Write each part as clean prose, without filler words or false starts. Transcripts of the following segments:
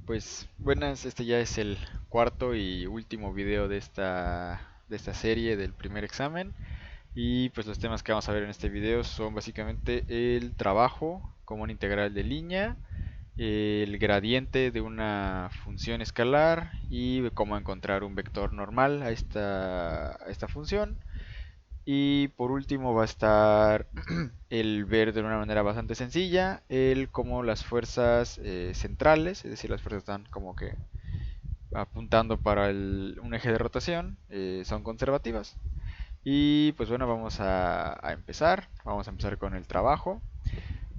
Pues buenas, este ya es el cuarto y último video de esta serie del primer examen. Y pues los temas que vamos a ver en este video son básicamente el trabajo como una integral de línea, el gradiente de una función escalar y cómo encontrar un vector normal a esta función. Y por último va a estar el ver de una manera bastante sencilla el cómo las fuerzas centrales, es decir, las fuerzas están como que apuntando para un eje de rotación, son conservativas. Y pues bueno, vamos a empezar. Vamos a empezar con el trabajo.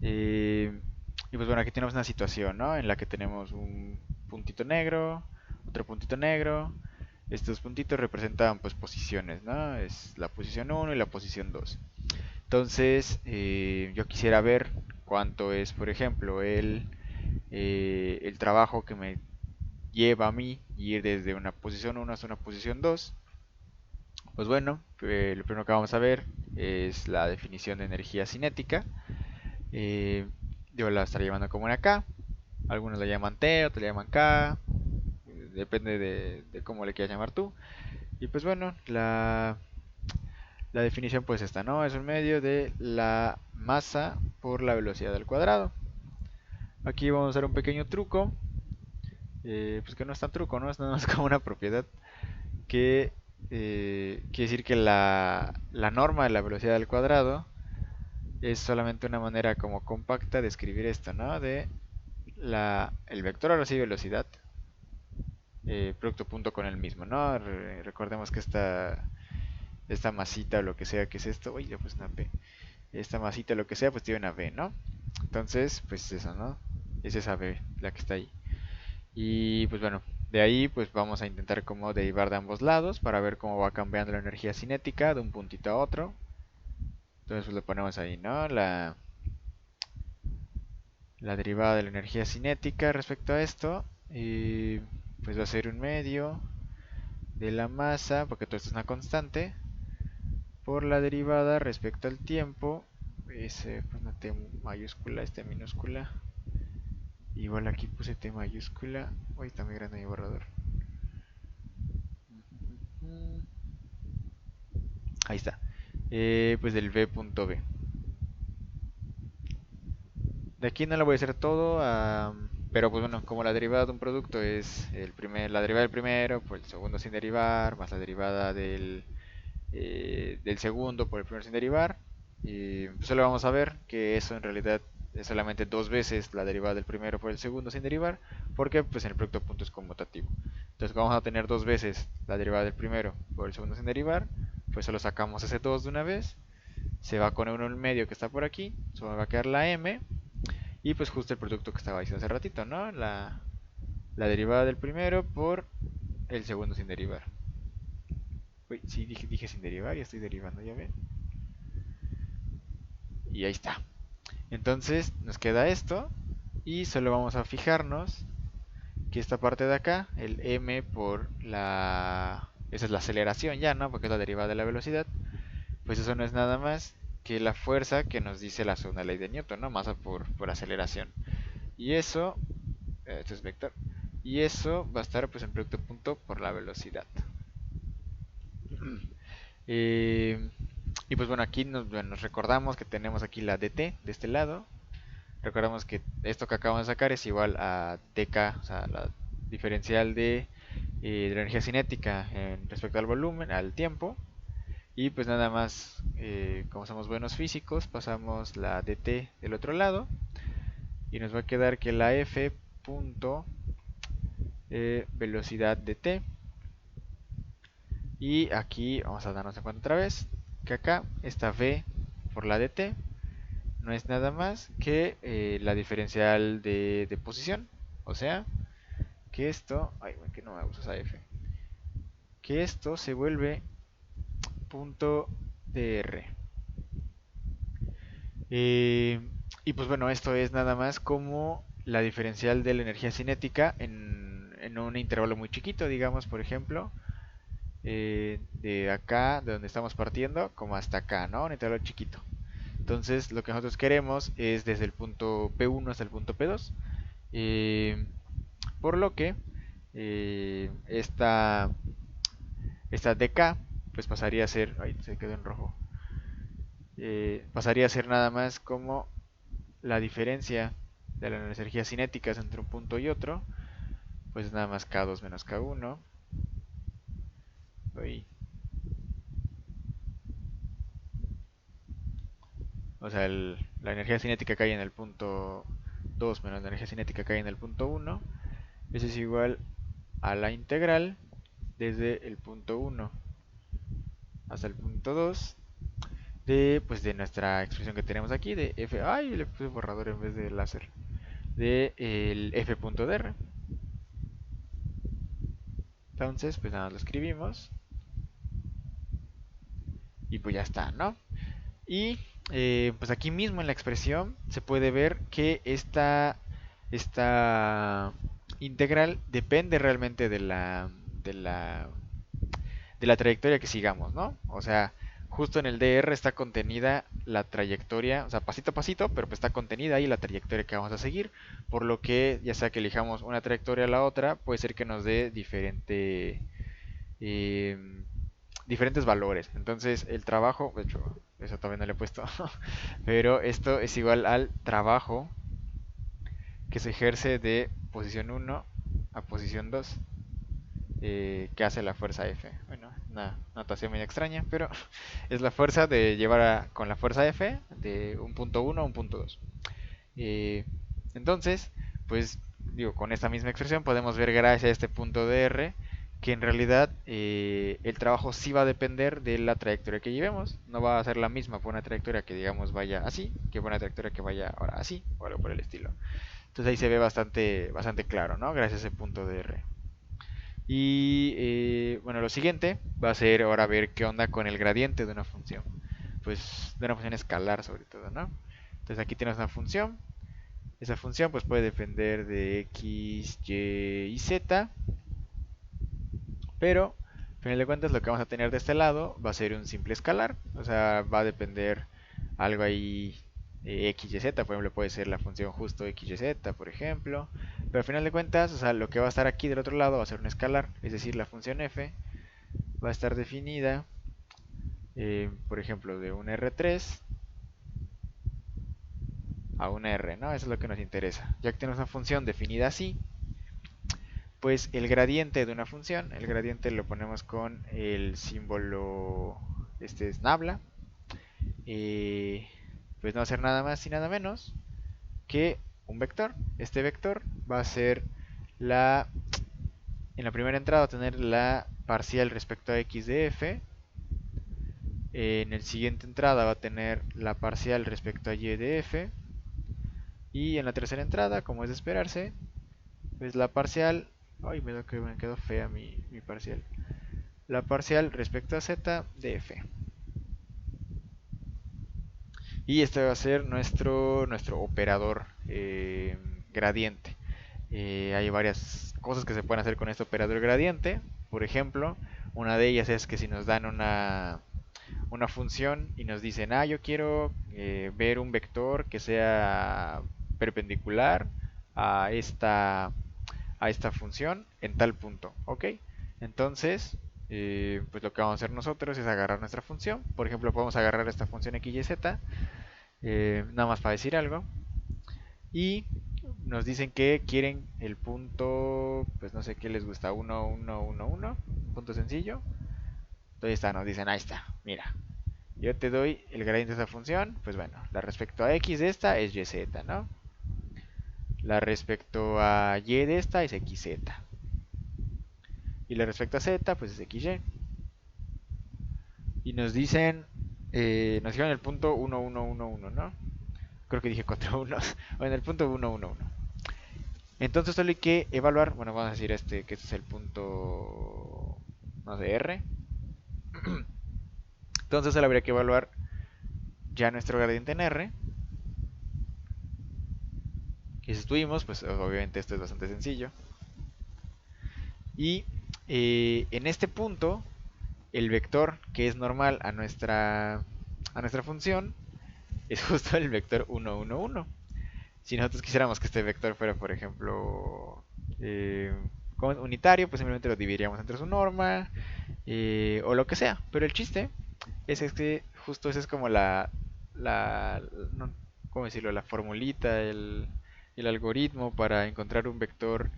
Eh, y pues bueno, aquí tenemos una situación, ¿no? En la que tenemos un puntito negro, otro puntito negro. Estos puntitos representan pues posiciones, ¿no? Es la posición uno y la posición 2. Entonces, yo quisiera ver cuánto es, por ejemplo, el trabajo que me lleva a mí ir desde una posición uno hasta una posición 2. Pues bueno, lo primero que vamos a ver es la definición de energía cinética. Eh, yo la estaré llamando como una K. Algunos la llaman T, otros la llaman K. Depende de cómo le quieras llamar tú. Y pues bueno, la definición pues esta, ¿no? Es un medio de la masa por la velocidad al cuadrado. Aquí vamos a hacer un pequeño truco, pues que no es tan truco, ¿no? Es nada más como una propiedad que quiere decir que la norma de la velocidad al cuadrado es solamente una manera como compacta de escribir esto, ¿no? El vector ahora sí velocidad, producto punto con el mismo, ¿no? Recordemos que esta masita o lo que sea que es esto, uy, ya pues una P. Esta masita o lo que sea, pues tiene una V, ¿no? Entonces, pues eso, ¿no? Es esa V la que está ahí. Y pues bueno, de ahí pues vamos a intentar como derivar de ambos lados para ver cómo va cambiando la energía cinética de un puntito a otro. Entonces pues lo ponemos ahí, ¿no? La derivada de la energía cinética respecto a esto. Y pues va a ser un medio de la masa, porque todo esto es una constante, por la derivada respecto al tiempo. Pues una T mayúscula, esta minúscula. Igual aquí puse T mayúscula. Uy, está muy grande mi borrador. Ahí está. Pues del V punto B. De aquí no lo voy a hacer todo, pero pues bueno, como la derivada de un producto es la derivada del primero por el segundo sin derivar, más la derivada del segundo por el primero sin derivar, y pues solo vamos a ver que eso en realidad es solamente dos veces la derivada del primero por el segundo sin derivar, porque pues en el producto de punto es conmutativo. Entonces como vamos a tener dos veces la derivada del primero por el segundo sin derivar, pues solo sacamos ese 2 de una vez, se va con uno en medio que está por aquí, solo va a quedar la m, y pues justo el producto que estaba diciendo hace ratito, ¿no? La derivada del primero por el segundo sin derivar. Uy, sí, dije sin derivar, ya estoy derivando, ya ven. Y ahí está. Entonces nos queda esto y solo vamos a fijarnos que esta parte de acá, el m por esa es la aceleración ya, ¿no? Porque es la derivada de la velocidad. Pues eso no es nada más que la fuerza que nos dice la segunda ley de Newton, ¿no? Masa por aceleración. Y eso, esto es vector. Y eso va a estar pues en producto punto por la velocidad. Eh, y pues bueno, aquí nos recordamos que tenemos aquí la dt de este lado. Recordamos que esto que acabamos de sacar es igual a dk, o sea, la diferencial de la energía cinética en respecto al volumen, al tiempo. Y pues nada más, como somos buenos físicos, pasamos la dt del otro lado. Y nos va a quedar que la f punto velocidad de t. Y aquí vamos a darnos en cuenta otra vez que acá esta v por la de t no es nada más que la diferencial de posición. O sea, que esto, ay, que no me gusta esa f, que esto se vuelve punto dr. Eh, y pues bueno, esto es nada más como la diferencial de la energía cinética en un intervalo muy chiquito, digamos, por ejemplo, de acá, de donde estamos partiendo, como hasta acá, ¿no? Un intervalo chiquito. Entonces, lo que nosotros queremos es desde el punto P1 hasta el punto P2. Eh, Por lo que esta dk pues pasaría a ser, ay, se quedó en rojo, pasaría a ser nada más como la diferencia de las energías cinéticas entre un punto y otro, pues nada más K2 menos K1. Uy. O sea, la energía cinética que hay en el punto 2 menos la energía cinética que hay en el punto 1. Eso es igual a la integral desde el punto 1 hasta el punto 2 de nuestra expresión que tenemos aquí de f. Ay, le puse borrador en vez de láser. De el f.dr. Entonces, pues nada, lo escribimos y pues ya está, ¿no? Y pues aquí mismo en la expresión se puede ver que esta integral depende realmente de la, de la trayectoria que sigamos, ¿no? O sea, justo en el dr está contenida la trayectoria, o sea, pasito a pasito, pero pues está contenida ahí la trayectoria que vamos a seguir, por lo que ya sea que elijamos una trayectoria a la otra, puede ser que nos dé eh, diferentes valores. Entonces, el trabajo, de hecho, eso todavía no le he puesto, pero esto es igual al trabajo que se ejerce de posición 1 a posición 2 que hace la fuerza F. Bueno, una notación muy extraña, pero es la fuerza de llevar con la fuerza F de un punto 1 a un punto 2. Eh, entonces, pues digo, con esta misma expresión podemos ver gracias a este punto de R que en realidad el trabajo sí va a depender de la trayectoria que llevemos. No va a ser la misma por una trayectoria que digamos vaya así, que por una trayectoria que vaya ahora así, o algo por el estilo. Entonces ahí se ve bastante claro, ¿no? Gracias a ese punto de R. Y bueno, lo siguiente va a ser ahora ver qué onda con el gradiente de una función. Pues de una función escalar sobre todo, ¿no? Entonces aquí tienes una función. Esa función pues puede depender de x, y y z. Pero, al final de cuentas, lo que vamos a tener de este lado va a ser un simple escalar. O sea, va a depender algo ahí x, y z. Por ejemplo, puede ser la función justo x, y z, por ejemplo. Pero al final de cuentas, o sea, lo que va a estar aquí del otro lado va a ser un escalar. Es decir, la función f va a estar definida, por ejemplo, de un R3 a un R, ¿no? Eso es lo que nos interesa. Ya que tenemos una función definida así, pues el gradiente de una función, el gradiente lo ponemos con el símbolo, este es nabla, pues no va a ser nada más y nada menos que un vector. Este vector va a ser en la primera entrada va a tener la parcial respecto a x de f, en el siguiente entrada va a tener la parcial respecto a y de f, y en la tercera entrada, como es de esperarse, pues la parcial, ay, me quedó fea mi parcial, la parcial respecto a z de f. Y este va a ser nuestro operador gradiente. Hay varias cosas que se pueden hacer con este operador gradiente. Por ejemplo, una de ellas es que si nos dan una función y nos dicen, yo quiero ver un vector que sea perpendicular a esta función en tal punto, ¿ok? Entonces, pues lo que vamos a hacer nosotros es agarrar nuestra función. Por ejemplo, podemos agarrar esta función x, y, z, nada más para decir algo. Y nos dicen que quieren el punto, pues no sé qué les gusta, 1, 1, 1, 1, un punto sencillo. Entonces está, nos dicen, ahí está, mira, yo te doy el gradiente de esa función, pues bueno, la respecto a x de esta es yz, ¿no? La respecto a y de esta es xz. Y la respecto a z, pues es xy. Y nos dijeron el punto 1, 1, 1, 1, ¿no? Creo que dije 4 unos. O en el punto 1, 1, 1. Entonces solo hay que evaluar, bueno, vamos a decir que este es el punto, no sé, R. Entonces solo habría que evaluar ya nuestro gradiente en R. Y si estuvimos, pues obviamente esto es bastante sencillo. Y en este punto, el vector que es normal a nuestra función es justo el vector 1, 1, 1. Si nosotros quisiéramos que este vector fuera, por ejemplo, eh, como unitario, pues simplemente lo dividiríamos entre su norma o lo que sea. Pero el chiste es que justo esa es como la no, ¿cómo decirlo? La formulita, el algoritmo para encontrar un vector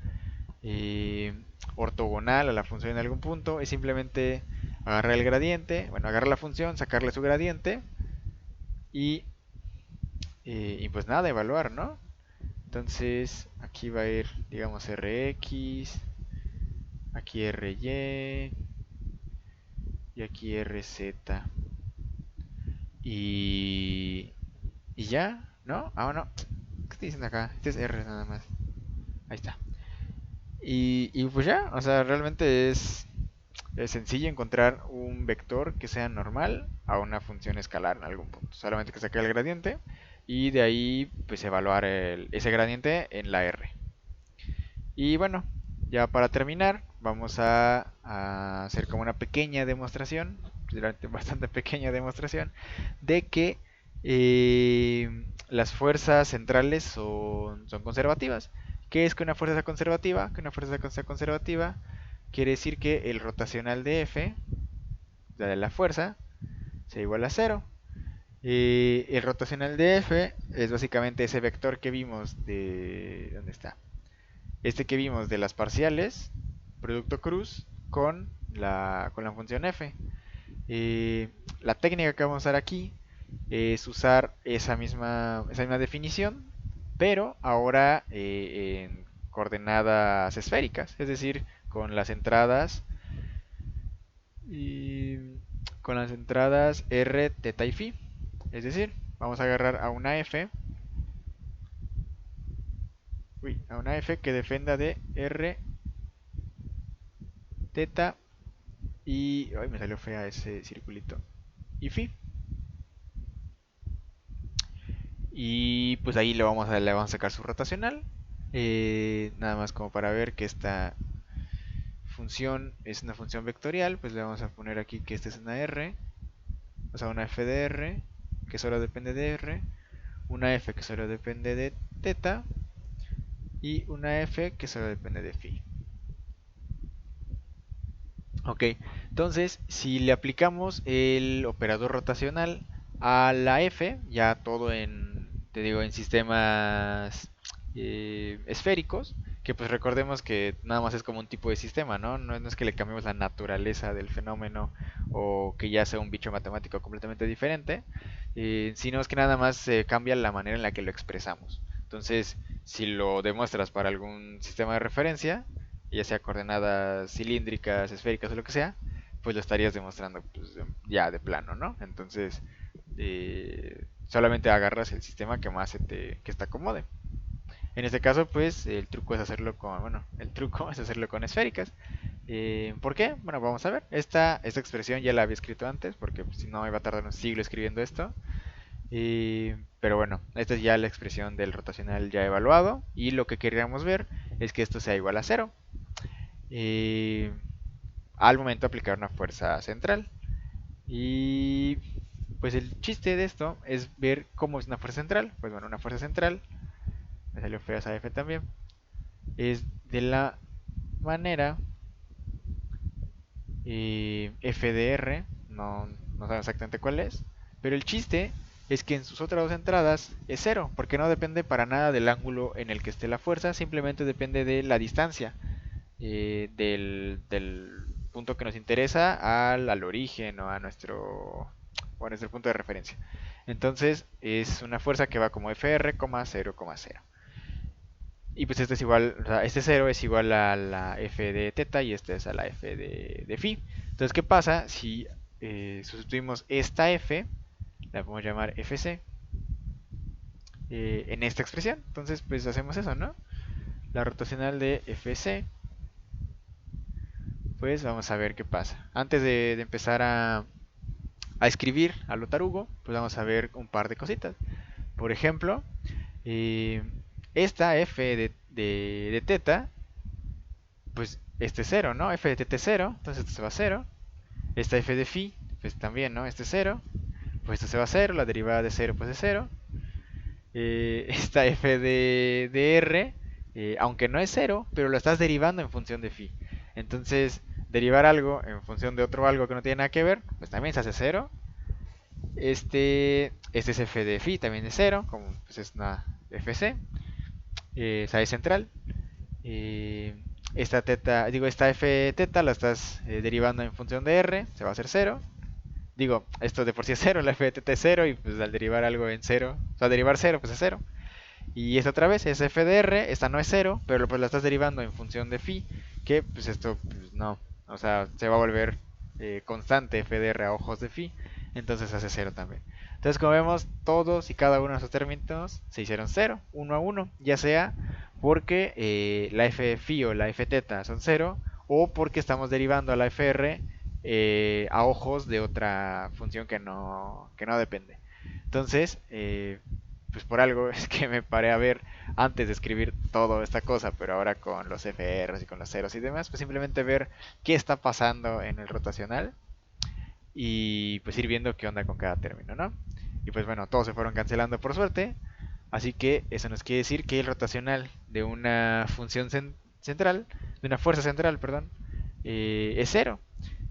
eh, ortogonal a la función en algún punto. Es simplemente agarrar el gradiente, bueno, agarrar la función, sacarle su gradiente y, y pues nada, evaluar, ¿no? Entonces aquí va a ir, digamos, Rx, aquí Ry y aquí Rz. Y, y ya, ¿no? Ah, no. ¿Qué estoy diciendo acá? Este es R nada más. Ahí está. Y pues ya, o sea, realmente es sencillo encontrar un vector que sea normal a una función escalar en algún punto. Solamente que saque el gradiente y de ahí pues evaluar ese gradiente en la R. Y bueno, ya para terminar, vamos a hacer como una pequeña demostración, bastante pequeña demostración, de que las fuerzas centrales son conservativas. ¿Qué es que una fuerza sea conservativa? Que una fuerza sea conservativa quiere decir que el rotacional de F, de la fuerza, sea igual a cero. El rotacional de F es básicamente ese vector que vimos de... ¿Dónde está? Este que vimos de las parciales, producto cruz, con la función f. Eh, la técnica que vamos a usar aquí es usar esa misma definición, pero ahora en coordenadas esféricas, es decir, con las entradas y con las entradas r, teta y phi. Es decir, vamos a agarrar a una f, a una f que defenda de r, teta y... Ay, me salió fea ese circulito. Y phi. Y pues ahí le vamos a sacar su rotacional. Nada más como para ver que esta función es una función vectorial. Pues le vamos a poner aquí que esta es una R. O sea, una f de R. Que solo depende de R. Una f que solo depende de teta. Y una f que solo depende de phi. Ok, entonces si le aplicamos el operador rotacional a la f, ya todo en, te digo, en sistemas esféricos, que pues recordemos que nada más es como un tipo de sistema, ¿no? No es que le cambiemos la naturaleza del fenómeno o que ya sea un bicho matemático completamente diferente, sino es que nada más se cambia la manera en la que lo expresamos. Entonces, si lo demuestras para algún sistema de referencia, ya sea coordenadas cilíndricas, esféricas o lo que sea, pues lo estarías demostrando pues, ya de plano, ¿no? Entonces, solamente agarras el sistema que más que te acomode. En este caso, pues el truco es hacerlo con, bueno, el truco es hacerlo con esféricas. ¿Por qué? Bueno, vamos a ver. Esta expresión ya la había escrito antes, porque pues, si no iba a tardar un siglo escribiendo esto. Pero bueno, esta es ya la expresión del rotacional ya evaluado. Y lo que queríamos ver es que esto sea igual a cero eh, al momento de aplicar una fuerza central. Y pues el chiste de esto es ver cómo es una fuerza central. Pues bueno, una fuerza central, me salió fea esa F también, es de la manera F de R, no saben exactamente cuál es, pero el chiste es que en sus otras dos entradas es cero, porque no depende para nada del ángulo en el que esté la fuerza, simplemente depende de la distancia del punto que nos interesa al origen o a nuestro punto de referencia. Entonces es una fuerza que va como Fr, 0,0. Y pues este es igual, o sea, este 0 es igual a la f de teta y este es a la f de phi. Entonces, ¿qué pasa si sustituimos esta f, la podemos llamar fc, en esta expresión? Entonces, pues hacemos eso, ¿no? La rotacional de fc, pues vamos a ver qué pasa. Antes de empezar a escribir a lo tarugo, pues vamos a ver un par de cositas. Por ejemplo, eh, esta f de teta, pues este es 0, ¿no? F de teta es 0, entonces esto se va a 0. Esta f de phi, pues también, ¿no? Este es 0, pues esto se va a 0, la derivada de 0 pues es 0. Esta f de r, aunque no es cero, pero lo estás derivando en función de phi. Entonces, derivar algo en función de otro algo que no tiene nada que ver, pues también se hace cero. Este es f de phi, también es cero, como pues es una fc, esa es central. Eh, esta teta, digo, esta f teta la estás derivando en función de r, se va a hacer cero. Digo, esto de por sí es cero, la f de teta es cero, y pues al derivar algo en cero, o sea, derivar cero, pues es cero. Y esta otra vez es f de r, esta no es cero, pero pues la estás derivando en función de phi, que pues esto pues, no, o sea, se va a volver constante f de r a ojos de phi, entonces hace cero también. Entonces como vemos, todos y cada uno de esos términos se hicieron cero, uno a uno, ya sea porque la f de phi o la f teta son cero, o porque estamos derivando a la fr a ojos de otra función que no depende. Entonces, pues por algo es que me paré a ver antes de escribir toda esta cosa, pero ahora con los FRs y con los ceros y demás, pues simplemente ver qué está pasando en el rotacional y pues ir viendo qué onda con cada término, ¿no? Y pues bueno, todos se fueron cancelando por suerte, así que eso nos quiere decir que el rotacional de una función central, de una fuerza central, perdón, es cero.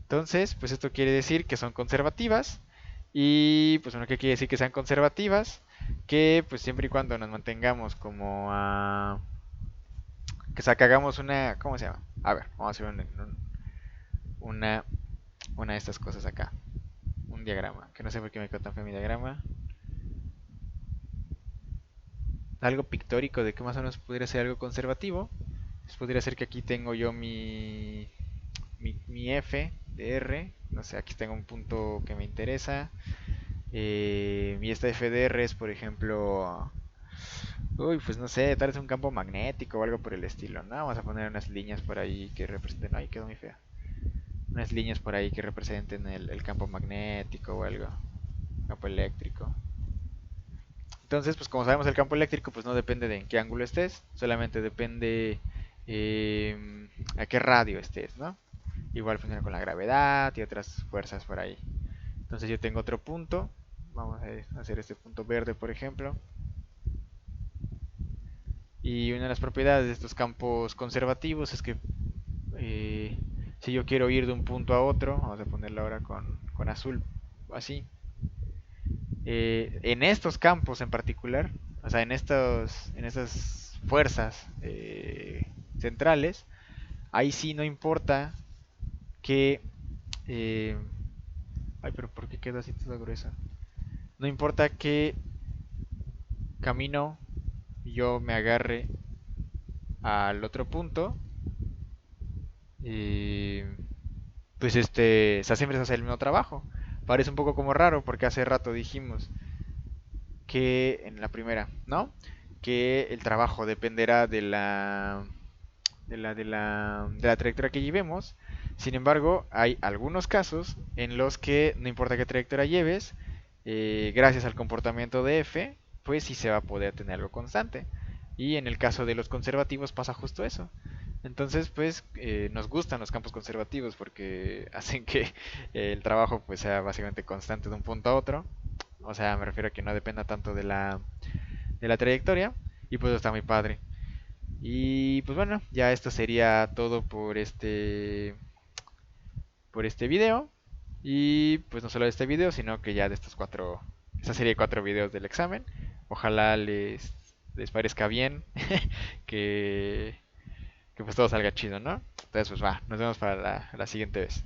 Entonces, pues esto quiere decir que son conservativas. Y pues bueno, ¿qué quiere decir que sean conservativas? Que pues siempre y cuando nos mantengamos como a... Que hagamos una... ¿Cómo se llama? A ver, vamos a hacer una, una de estas cosas acá. Un diagrama. Que no sé por qué me quedó tan feo mi diagrama. Algo pictórico de que más o menos podría ser algo conservativo. Pues podría ser que aquí tengo yo mi F de R. No sé, aquí tengo un punto que me interesa. Y esta FDR es, por ejemplo, uy, pues no sé, tal vez un campo magnético o algo por el estilo, ¿no? Vamos a poner unas líneas por ahí que representen, ay, quedó muy fea. Unas líneas por ahí que representen el campo magnético o algo, campo eléctrico. Entonces, pues como sabemos, el campo eléctrico pues no depende de en qué ángulo estés, solamente depende a qué radio estés, ¿no? Igual funciona con la gravedad y otras fuerzas por ahí. Entonces yo tengo otro punto, vamos a hacer este punto verde, por ejemplo. Y una de las propiedades de estos campos conservativos es que eh, si yo quiero ir de un punto a otro, vamos a ponerlo ahora con azul, así, en estos campos en particular, o sea, en estas fuerzas centrales, ahí sí no importa que... eh, ay, pero ¿por qué queda así toda gruesa? No importa que camino yo me agarre al otro punto, eh, pues o sea, siempre se hace el mismo trabajo. Parece un poco como raro porque hace rato dijimos que en la primera, ¿no? Que el trabajo dependerá de la trayectoria que llevemos. Sin embargo, hay algunos casos en los que no importa qué trayectoria lleves, gracias al comportamiento de f, pues sí se va a poder tener algo constante. Y en el caso de los conservativos pasa justo eso. Entonces, pues nos gustan los campos conservativos porque hacen que el trabajo pues sea básicamente constante de un punto a otro. O sea, me refiero a que no dependa tanto de la trayectoria. Y pues está muy padre. Y pues bueno, ya esto sería todo por este video. Y pues no solo de este video, sino que ya de esta serie de 4 videos del examen. Ojalá les parezca bien, que, que pues todo salga chido, ¿no? Entonces pues va, nos vemos para la siguiente vez.